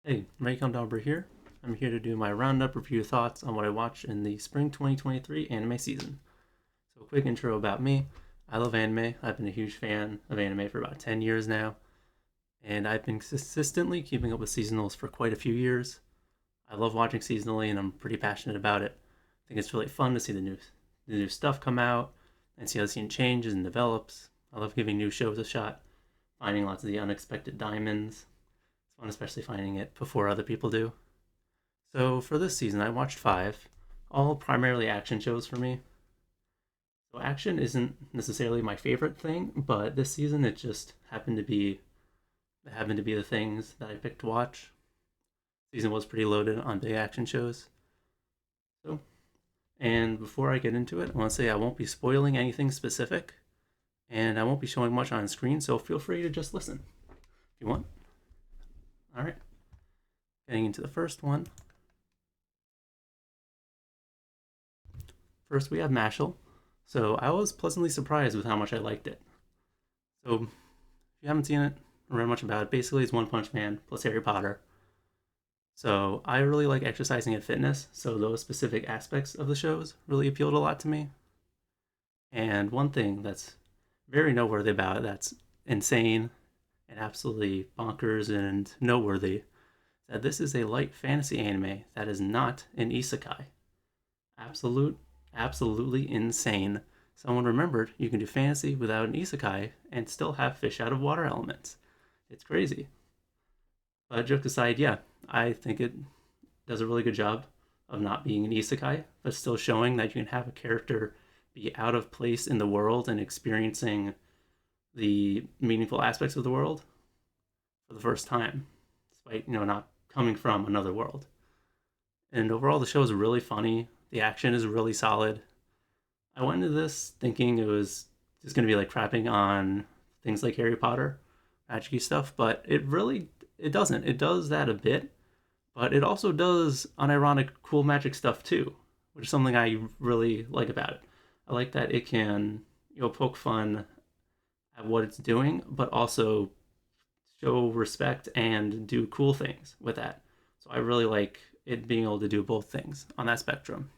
Hey, Rei Caldombra here. I'm here to do my Roundup review thoughts on what I watched in the spring 2023 anime season. So, a quick intro about me. I love anime. I've been a huge fan of anime for about 10 years now, and I've been consistently keeping up with seasonals for quite a few years. I love watching seasonally, and I'm pretty passionate about it. I think it's really fun to see the new stuff come out and see how the scene changes and develops. I love giving new shows a shot, finding lots of the unexpected diamonds. It's fun, especially finding it before other people do. So for this season, I watched five, all primarily action shows for me. So action isn't necessarily my favorite thing, but this season it just happened to be the things that I picked to watch. The season was pretty loaded on big action shows. So, and before I get into it, I want to say I won't be spoiling anything specific, and I won't be showing much on screen. So feel free to just listen if you want. All right, getting into the first one. First, we have Mashle. So I was pleasantly surprised with how much I liked it. So if you haven't seen it or read much about it, basically it's One Punch Man plus Harry Potter. So I really like exercising and fitness, so those specific aspects of the shows really appealed a lot to me. And one thing that's very noteworthy about it, that's insane and absolutely bonkers and noteworthy, that this is a light fantasy anime that is not an isekai. Absolute, absolutely insane. Someone remembered you can do fantasy without an isekai and still have fish out of water elements. It's crazy. But joke aside, yeah, I think it does a really good job of not being an isekai, but still showing that you can have a character be out of place in the world and experiencing the meaningful aspects of the world for the first time, despite not coming from another world. And overall, the show is really funny. The action is really solid. I went into this thinking it was just going to be like crapping on things like Harry Potter, magic stuff, but it doesn't. It does that a bit, but it also does unironic cool magic stuff too, which is something I really like about it. I like that it can poke fun at what it's doing, but also show respect and do cool things with that. So I really like it being able to do both things on that spectrum.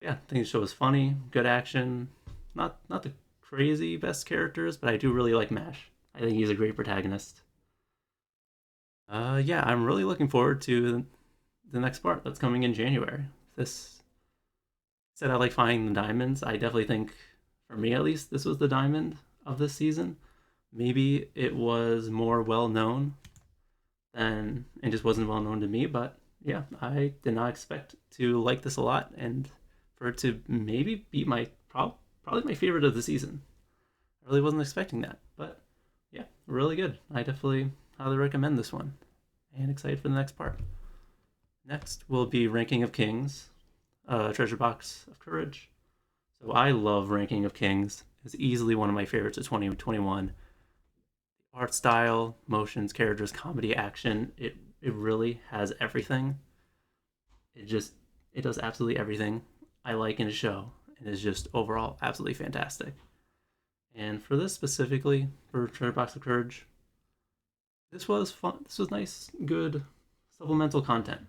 Yeah, I think the show is funny, good action, not the crazy best characters, but I do really like Mash. I think he's a great protagonist. Yeah, I'm really looking forward to the next part that's coming in January. This said I like finding the diamonds. I definitely think, for me at least, this was the diamond of this season. Maybe it was more well known than and just wasn't well known to me, but yeah, I did not expect to like this a lot and for it to maybe be probably my favorite of the season. I really wasn't expecting that, but yeah, really good. I definitely highly recommend this one and excited for the next part. Next will be Ranking of Kings, Treasure Box of Courage. So I love Ranking of Kings. It's easily one of my favorites of 2021. Art style, motions, characters, comedy, action. It really has everything. It just it does absolutely everything I like in a show. It is just overall absolutely fantastic. And for this specifically, for Treasure Box of Courage, this was fun. This was nice, good supplemental content.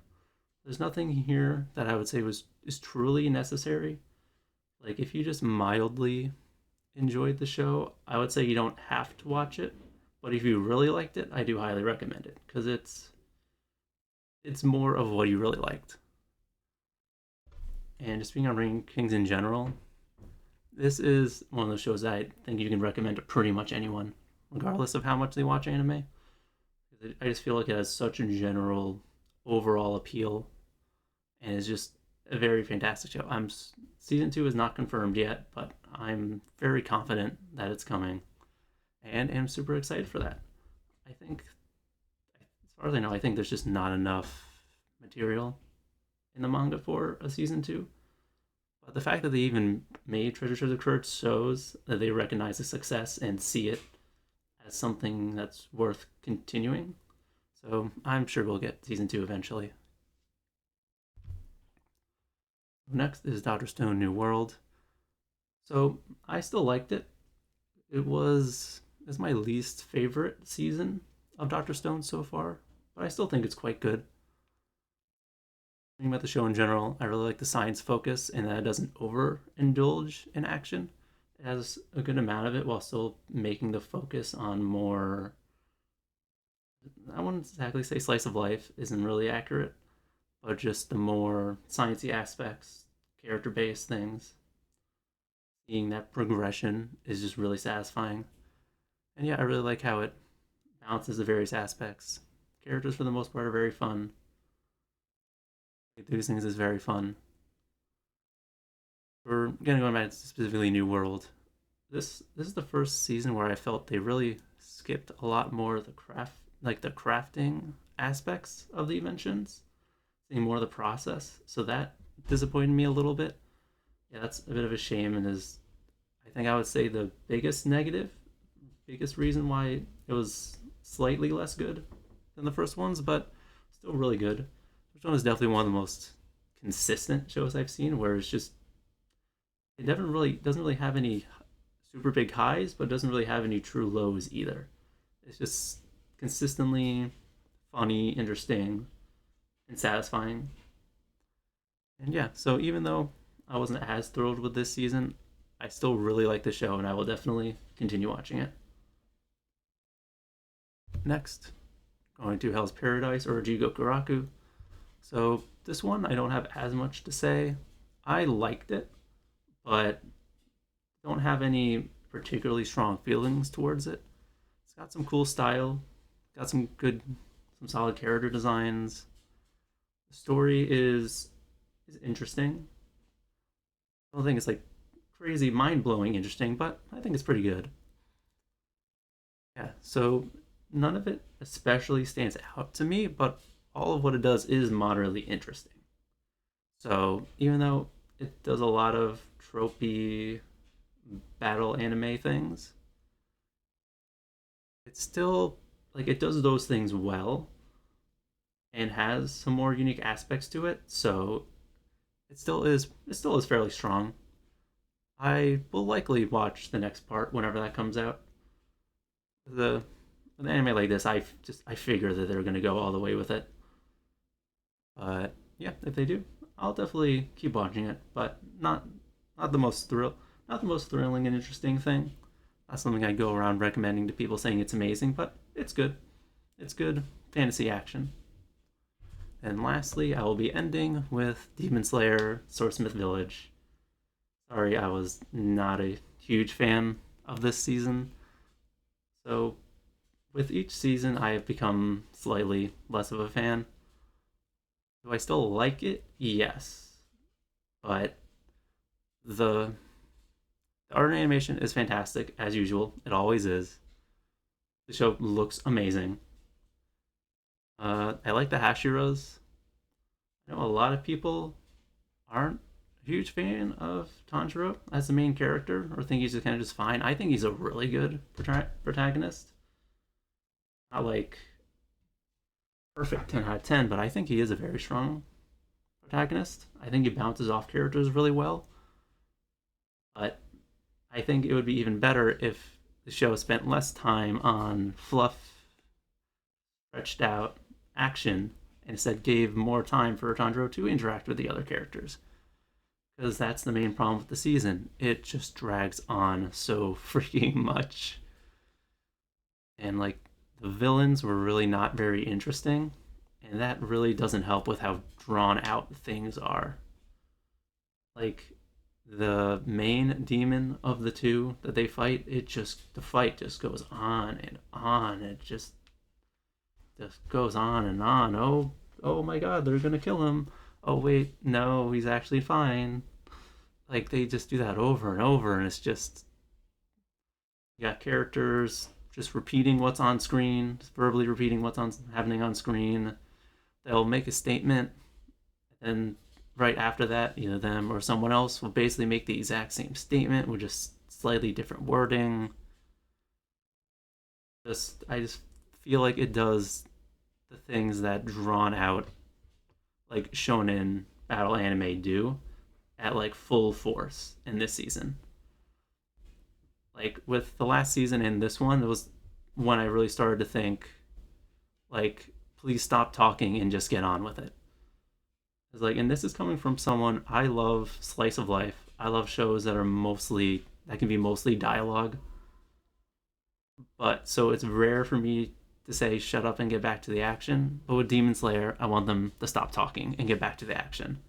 There's nothing here that I would say is truly necessary. Like if you just mildly enjoyed the show, I would say you don't have to watch it. But if you really liked it, I do highly recommend it because it's more of what you really liked. And just being on Ring Kings in general, this is one of those shows that I think you can recommend to pretty much anyone, regardless of how much they watch anime. I just feel like it has such a general overall appeal and is just a very fantastic show. Season 2 is not confirmed yet, but I'm very confident that it's coming and am super excited for that. I think, as far as I know, I think there's just not enough material in the manga for a season 2. But the fact that they even made Treasure of Courage shows that they recognize the success and see it as something that's worth continuing. So I'm sure we'll get season 2 eventually. Next is Dr. Stone New World. So I still liked it. It's my least favorite season of Dr. Stone so far. but I still think it's quite good. Thinking about the show in general, I really like the science focus and that it doesn't overindulge in action. It has a good amount of it while still making the focus on more. I wouldn't exactly say slice of life isn't really accurate, but just the more sciencey aspects, character based things. Seeing that progression is just really satisfying. And yeah, I really like how it balances the various aspects. Characters, for the most part, are very fun. These things is very fun. We're gonna go back to specifically New World. This is the first season where I felt they really skipped a lot more of the the crafting aspects of the inventions, seeing more of the process. So that disappointed me a little bit. Yeah, that's a bit of a shame, and is I think I would say the biggest reason why it was slightly less good than the first ones, but still really good. Which one is definitely one of the most consistent shows I've seen, where it's just it never really doesn't really have any super big highs, but doesn't really have any true lows either. It's just consistently funny, interesting, and satisfying. And yeah, so even though I wasn't as thrilled with this season, I still really like the show and I will definitely continue watching it. Next, going to Hell's Paradise or Jigokuraku. So this one I don't have as much to say. I liked it, but don't have any particularly strong feelings towards it. It's got some cool style, got some solid character designs. The story is interesting. I don't think it's like crazy, mind blowing interesting, but I think it's pretty good. Yeah, so none of it especially stands out to me, but all of what it does is moderately interesting. So even though it does a lot of tropey battle anime things, it's still like it does those things well and has some more unique aspects to it. So it still is fairly strong. I will likely watch the next part whenever that comes out. The With an anime like this, I figure that they're gonna go all the way with it. But yeah, if they do, I'll definitely keep watching it. But not the not the most thrilling and interesting thing. Not something I go around recommending to people saying it's amazing, but it's good. It's good fantasy action. And lastly, I will be ending with Demon Slayer Swordsmith Village. Sorry, I was not a huge fan of this season. So, with each season, I have become slightly less of a fan. Do I still like it? Yes. But the, the art and animation is fantastic, as usual. It always is. The show looks amazing. I like the Hashiras. I know a lot of people aren't a huge fan of Tanjiro as the main character, or think he's just kind of just fine. I think he's a really good protagonist. Not like perfect 10 out of 10, but I think he is a very strong protagonist. I think he bounces off characters really well. But I think it would be even better if the show spent less time on fluff, stretched out action, and instead gave more time for Tanjiro to interact with the other characters. Because that's the main problem with the season. It just drags on so freaking much. And like the villains were really not very interesting. And that really doesn't help with how drawn out things are. Like the main demon of the two that they fight, the fight just goes on and on. It just goes on and on. Oh my god, they're gonna kill him. Oh wait, no, he's actually fine. Like they just do that over and over, and it's just you got characters just repeating what's on screen, just verbally repeating what's on happening on screen. They'll make a statement, and right after that, either them or someone else will basically make the exact same statement with just slightly different wording. I just feel like it does the things that drawn out like shonen battle anime do at like full force in this season. Like with the last season and this one, it was when I really started to think like please stop talking and just get on with it. It's like, and this is coming from someone, I love slice of life. I love shows that are mostly, that can be mostly dialogue. But so it's rare for me to say shut up and get back to the action. But with Demon Slayer, I want them to stop talking and get back to the action.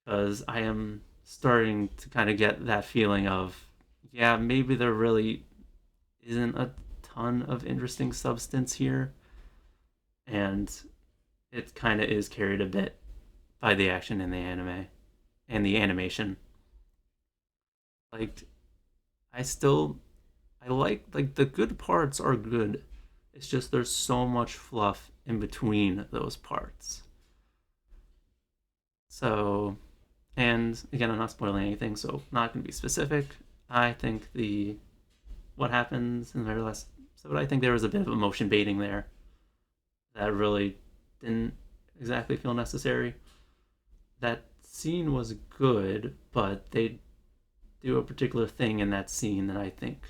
Because I am starting to kind of get that feeling of, yeah, maybe there really isn't a ton of interesting substance here. And it kind of is carried a bit by the action in the anime and the animation. Like, I still, I like the good parts are good. It's just there's so much fluff in between those parts. So, and again, I'm not spoiling anything, so not going to be specific. I think the what happens in the very last episode, I think there was a bit of emotion baiting there that really didn't exactly feel necessary. That scene was good, but they do a particular thing in that scene that I think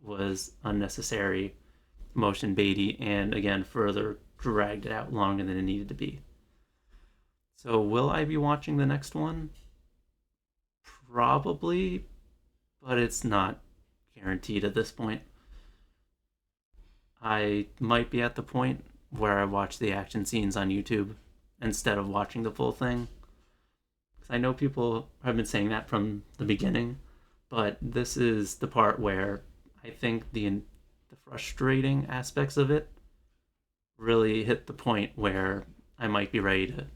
was unnecessary, emotion baity, and again, further dragged it out longer than it needed to be. So, will I be watching the next one? Probably, but it's not guaranteed at this point. I might be at the point where I watch the action scenes on YouTube instead of watching the full thing. Because I know people have been saying that from the beginning, but this is the part where I think the frustrating aspects of it really hit the point where I might be ready to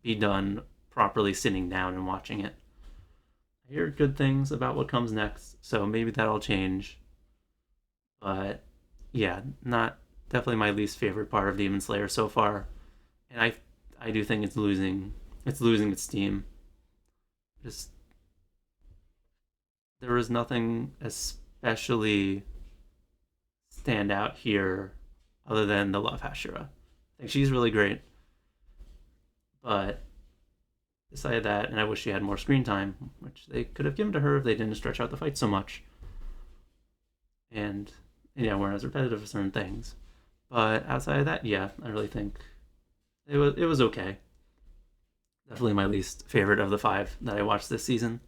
be done properly sitting down and watching it. I hear good things about what comes next, so maybe that'll change. But yeah, not definitely my least favorite part of Demon Slayer so far, and I do think it's losing its steam. Just there was nothing especially stand out here other than the love Hashira. I think she's really great, but besides that, and I wish she had more screen time, which they could have given to her if they didn't stretch out the fight so much. And yeah, weren't as repetitive for certain things. But outside of that, yeah, I really think it was okay. Definitely my least favorite of the 5 that I watched this season.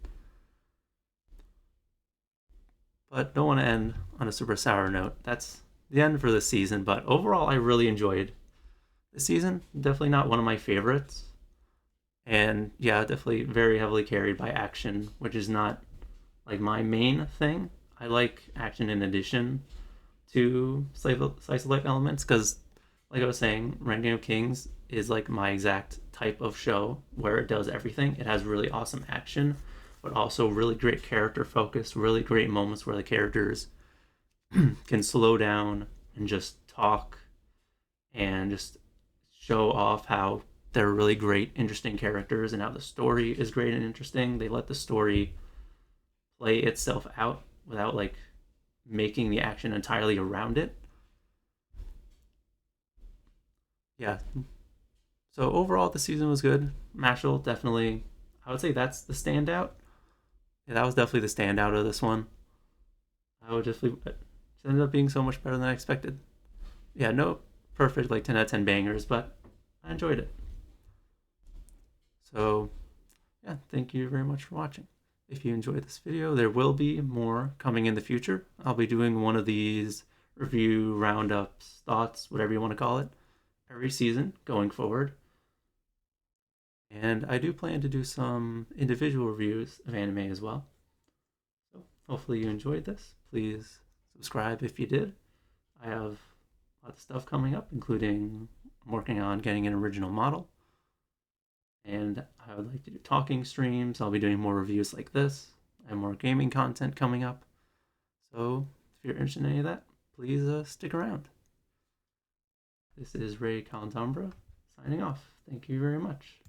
But don't want to end on a super sour note. That's the end for this season. But overall, I really enjoyed this season. Definitely not one of my favorites. And yeah, definitely very heavily carried by action, which is not like my main thing. I like action in addition to slice of life elements because, like I was saying, Ranking of Kings is like my exact type of show where it does everything. It has really awesome action, but also really great character focus, really great moments where the characters can slow down and just talk and just show off how they're really great, interesting characters and how the story is great and interesting. They let the story play itself out without like making the action entirely around it. Yeah. So overall, the season was good. Mashle definitely, I would say that's the standout. Yeah, that was definitely the standout of this one. I would definitely, it ended up being so much better than I expected. Yeah, no perfect like 10 out of 10 bangers, but I enjoyed it. So yeah, thank you very much for watching. If you enjoyed this video, there will be more coming in the future. I'll be doing one of these review roundups, thoughts, whatever you want to call it, every season going forward. And I do plan to do some individual reviews of anime as well. So hopefully you enjoyed this. Please subscribe if you did. I have a lot of stuff coming up, including I'm working on getting an original model. And I would like to do talking streams. I'll be doing more reviews like this and more gaming content coming up. So if you're interested in any of that, please stick around. This is Rei Caldombra signing off. Thank you very much.